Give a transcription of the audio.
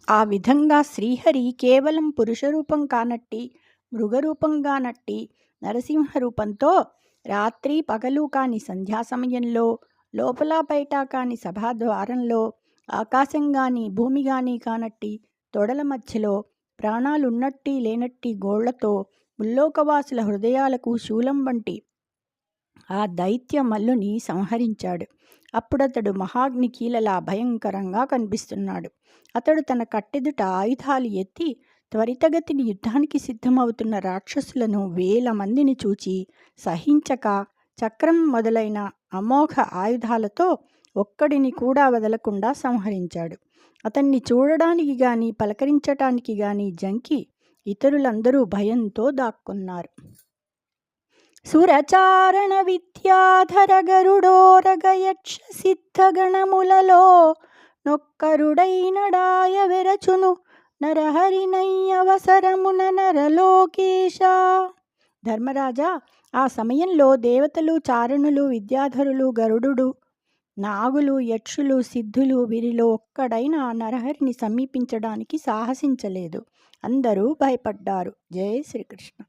ఆ విధంగా శ్రీహరి కేవలం పురుషరూపం కానట్టి, మృగరూపంగా నట్టి, నరసింహరూపంతో రాత్రి పగలు కాని సంధ్యా సమయంలో, లోపల బయట కాని సభాద్వారంలో, ఆకాశం గాని భూమి గాని కానట్టి తొడల మధ్యలో, ప్రాణాలున్నట్టి లేనట్టి గోళ్లతో, ముల్లోకవాసుల హృదయాలకు శూలం వంటి ఆ దైత్య మల్లుని సంహరించాడు. అప్పుడతడు మహాగ్నికీలలా భయంకరంగా కనిపిస్తున్నాడు. అతడు తన కట్టెదుట ఆయుధాలు ఎత్తి త్వరితగతిని యుద్ధానికి సిద్ధమవుతున్న రాక్షసులను 1000 మందిని చూచి సహించక చక్రం మొదలైన అమోఘ ఆయుధాలతో ఒక్కడిని కూడా వదలకుండా సంహరించాడు. అతన్ని చూడడానికి గాని పలకరించటానికి గాని జంకి ఇతరులందరూ భయంతో దాక్కున్నారు. సురచారణ విద్యాధర గరుడోరగయక్ష సిద్ధగణములలో నొక్కరుడైనడాయ వెరచును నరహరినయ్యవసరమున నరలోకేశ. ధర్మరాజా, ఆ సమయంలో దేవతలు, చారణులు, విద్యాధరులు, గరుడు, నాగులు, యక్షులు, సిద్ధులు వీరిలో ఒక్కడైనా నరహరిని సమీపించడానికి సాహసించలేదు. అందరూ భయపడ్డారు. జై శ్రీకృష్ణ.